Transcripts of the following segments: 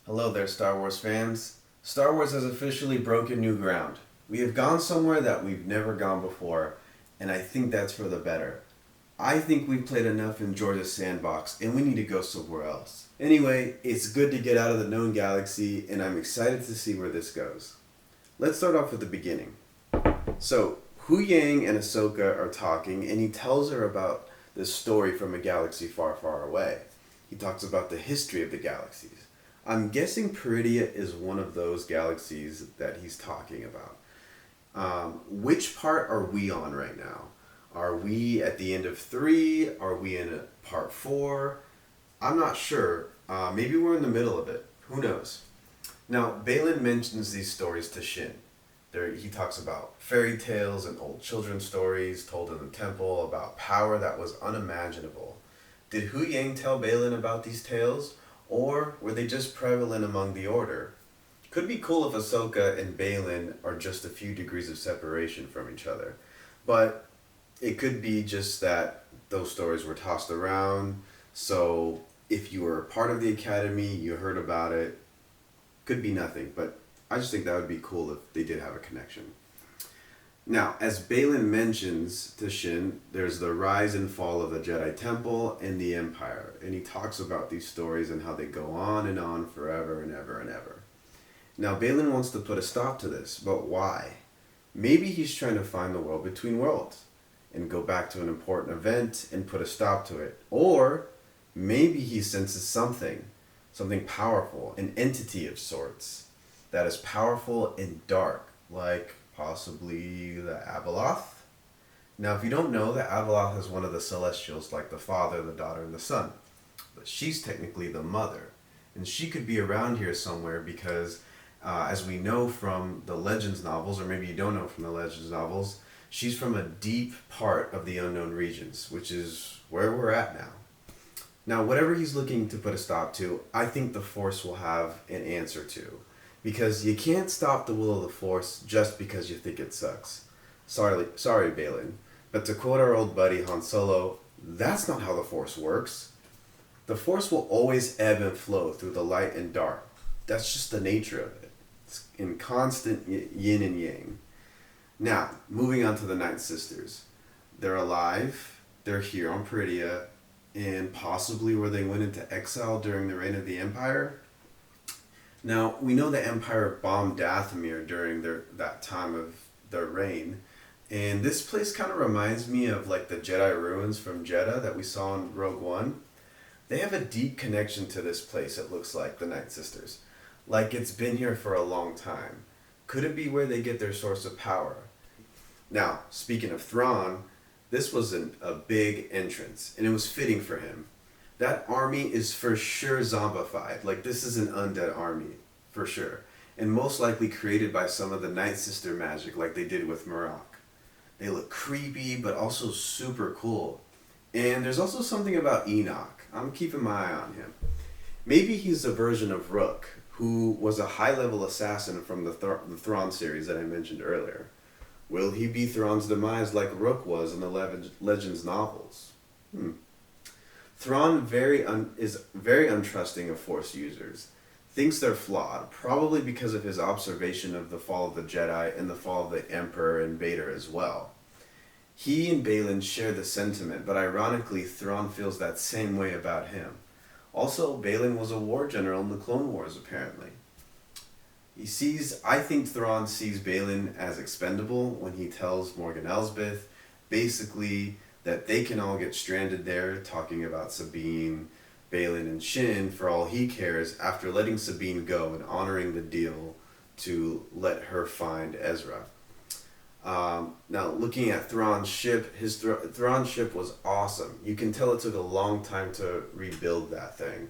Hello there, Star Wars fans. Star Wars has officially broken new ground. We have gone somewhere that we've never gone before, and I think that's for the better. I think we've played enough in Georgia's sandbox, and we need to go somewhere else. Anyway, it's good to get out of the known galaxy, and I'm excited to see where this goes. Let's start off with the beginning. So, Hu Yang and Ahsoka are talking, and he tells her about this story from a galaxy far, far away. He talks about the history of the galaxies. I'm guessing Peridia is one of those galaxies that he's talking about. Which part are we on right now? Are we at the end of 3? Are we in part 4? I'm not sure. Maybe we're in the middle of it. Who knows? Now, Baylan mentions these stories to Shin. He talks about fairy tales and old children's stories told in the temple about power that was unimaginable. Did Hu Yang tell Baylan about these tales? Or were they just prevalent among the Order? Could be cool if Ahsoka and Baylan are just a few degrees of separation from each other. But it could be just that those stories were tossed around, so if you were part of the Academy, you heard about it. Could be nothing, but I just think that would be cool if they did have a connection. Now, as Baylan mentions to Shin, there's the rise and fall of the Jedi Temple and the Empire, and he talks about these stories and how they go on and on forever and ever and ever. Now, Baylan wants to put a stop to this, but why? Maybe he's trying to find the world between worlds and go back to an important event and put a stop to it. Or maybe he senses something powerful, an entity of sorts that is powerful and dark, like possibly the Abeloth. Now, if you don't know, the Abeloth is one of the Celestials, like the Father, the Daughter, and the Son. But she's technically the Mother. And she could be around here somewhere because, as we know from the Legends novels, or maybe you don't know from the Legends novels, she's from a deep part of the unknown regions, which is where we're at now. Now, whatever he's looking to put a stop to, I think the Force will have an answer to. Because you can't stop the will of the Force just because you think it sucks. Sorry, Baylan. But to quote our old buddy Han Solo, that's not how the Force works. The Force will always ebb and flow through the light and dark. That's just the nature of it. It's in constant yin and yang. Now, moving on to the Night Sisters. They're alive, they're here on Peridia, and possibly where they went into exile during the reign of the Empire. Now, we know the Empire bombed Dathomir during that time of their reign, and this place kind of reminds me of like the Jedi ruins from Jeddah that we saw in Rogue One. They have a deep connection to this place, it looks like, the Night Sisters. Like it's been here for a long time. Could it be where they get their source of power? Now, speaking of Thrawn, this was a big entrance, and it was fitting for him. That army is for sure zombified. Like, this is an undead army, for sure. And most likely created by some of the Night Sister magic, like they did with Marok. They look creepy, but also super cool. And there's also something about Enoch. I'm keeping my eye on him. Maybe he's a version of Rook, who was a high-level assassin from the Thrawn series that I mentioned earlier. Will he be Thrawn's demise like Rook was in the Legends novels? Thrawn is very untrusting of Force users. Thinks they're flawed, probably because of his observation of the fall of the Jedi and the fall of the Emperor and Vader as well. He and Baylan share the sentiment, but ironically, Thrawn feels that same way about him. Also, Baylan was a war general in the Clone Wars, apparently. I think Thrawn sees Baylan as expendable when he tells Morgan Elsbeth, basically, that they can all get stranded there, talking about Sabine, Baylan, and Shin for all he cares, after letting Sabine go and honoring the deal to let her find Ezra. Now, looking at Thrawn's ship, Thrawn's ship was awesome. You can tell it took a long time to rebuild that thing.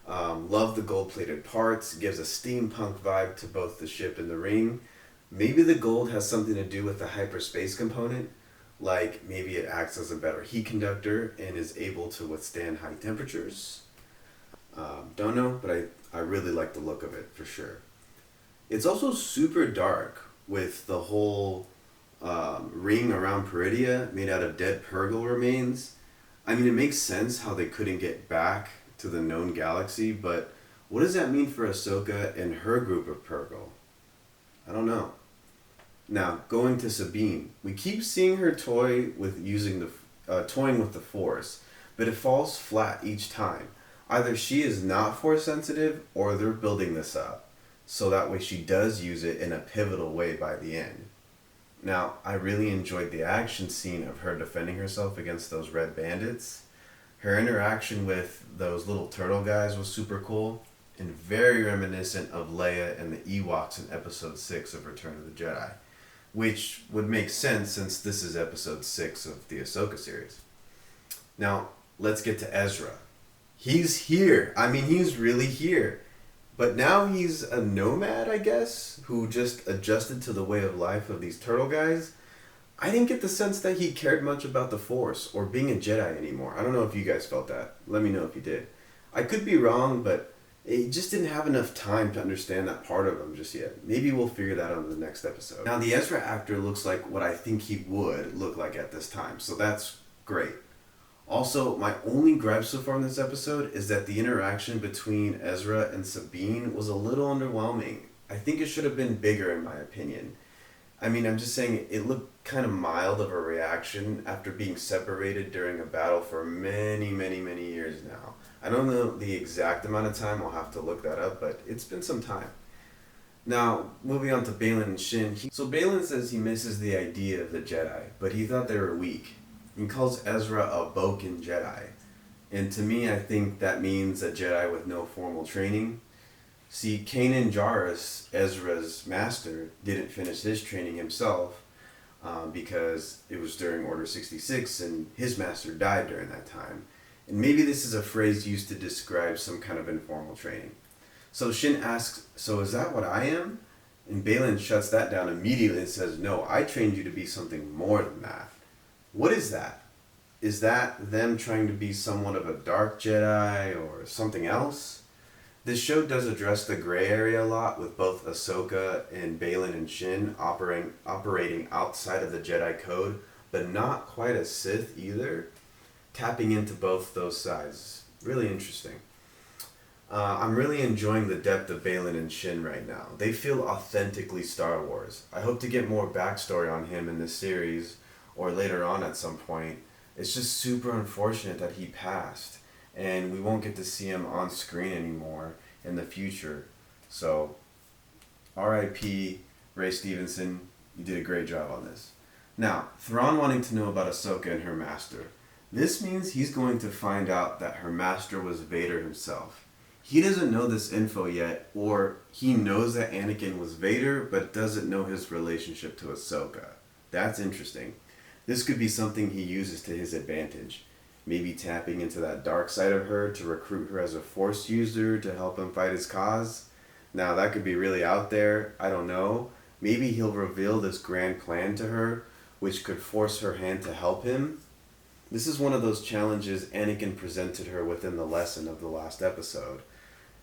Love the gold-plated parts, gives a steampunk vibe to both the ship and the ring. Maybe the gold has something to do with the hyperspace component. Like maybe it acts as a better heat conductor and is able to withstand high temperatures. Don't know, but I really like the look of it for sure. It's also super dark with the whole ring around Peridia made out of dead Purgle remains. I mean, it makes sense how they couldn't get back to the known galaxy, but What does that mean for Ahsoka and her group of Purgle? I don't know. Now, going to Sabine, we keep seeing her toying with the Force, but it falls flat each time. Either she is not Force sensitive, or they're building this up, so that way she does use it in a pivotal way by the end. Now, I really enjoyed the action scene of her defending herself against those red bandits. Her interaction with those little turtle guys was super cool, and very reminiscent of Leia and the Ewoks in Episode 6 of Return of the Jedi, which would make sense since this is Episode 6 of the Ahsoka series. Now, let's get to Ezra. He's here. I mean, he's really here. But now he's a nomad, I guess, who just adjusted to the way of life of these turtle guys. I didn't get the sense that he cared much about the Force or being a Jedi anymore. I don't know if you guys felt that. Let me know if you did. I could be wrong, but it just didn't have enough time to understand that part of him just yet. Maybe we'll figure that out in the next episode. Now, the Ezra actor looks like what I think he would look like at this time, so that's great. Also, my only gripe so far in this episode is that the interaction between Ezra and Sabine was a little underwhelming. I think it should have been bigger in my opinion. I mean, I'm just saying it looked kind of mild of a reaction after being separated during a battle for many, many, many years now. I don't know the exact amount of time, I'll have to look that up, but it's been some time. Now, moving on to Baylan and Shin. So Baylan says he misses the idea of the Jedi, but he thought they were weak. He calls Ezra a Boken Jedi. And to me, I think that means a Jedi with no formal training. See, Kanan Jarrus, Ezra's master, didn't finish his training himself because it was during Order 66 and his master died during that time. And maybe this is a phrase used to describe some kind of informal training. So Shin asks, so is that what I am? And Baylan shuts that down immediately and says, no, I trained you to be something more than that. What is that? Is that them trying to be somewhat of a dark Jedi or something else? This show does address the gray area a lot with both Ahsoka and Baylan and Shin operating outside of the Jedi code, but not quite a Sith either. Tapping into both those sides. Really interesting. I'm really enjoying the depth of Baylan and Shin right now. They feel authentically Star Wars. I hope to get more backstory on him in this series, or later on at some point. It's just super unfortunate that he passed, and we won't get to see him on screen anymore in the future. So, R.I.P. Ray Stevenson, you did a great job on this. Now, Thrawn wanting to know about Ahsoka and her master. This means he's going to find out that her master was Vader himself. He doesn't know this info yet, or he knows that Anakin was Vader, but doesn't know his relationship to Ahsoka. That's interesting. This could be something he uses to his advantage. Maybe tapping into that dark side of her to recruit her as a Force user to help him fight his cause. Now that could be really out there, I don't know. Maybe he'll reveal this grand plan to her, which could force her hand to help him. This is one of those challenges Anakin presented her within the lesson of the last episode.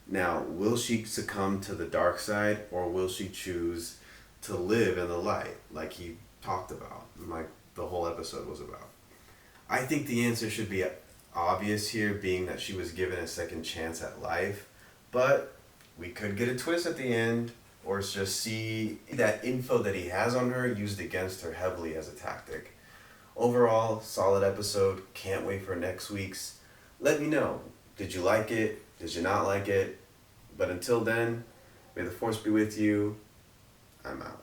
Now, will she succumb to the dark side, or will she choose to live in the light, like he talked about, like the whole episode was about? I think the answer should be obvious here, being that she was given a second chance at life, but we could get a twist at the end, or just see that info that he has on her used against her heavily as a tactic. Overall, solid episode. Can't wait for next week's. Let me know. Did you like it? Did you not like it? But until then, may the Force be with you. I'm out.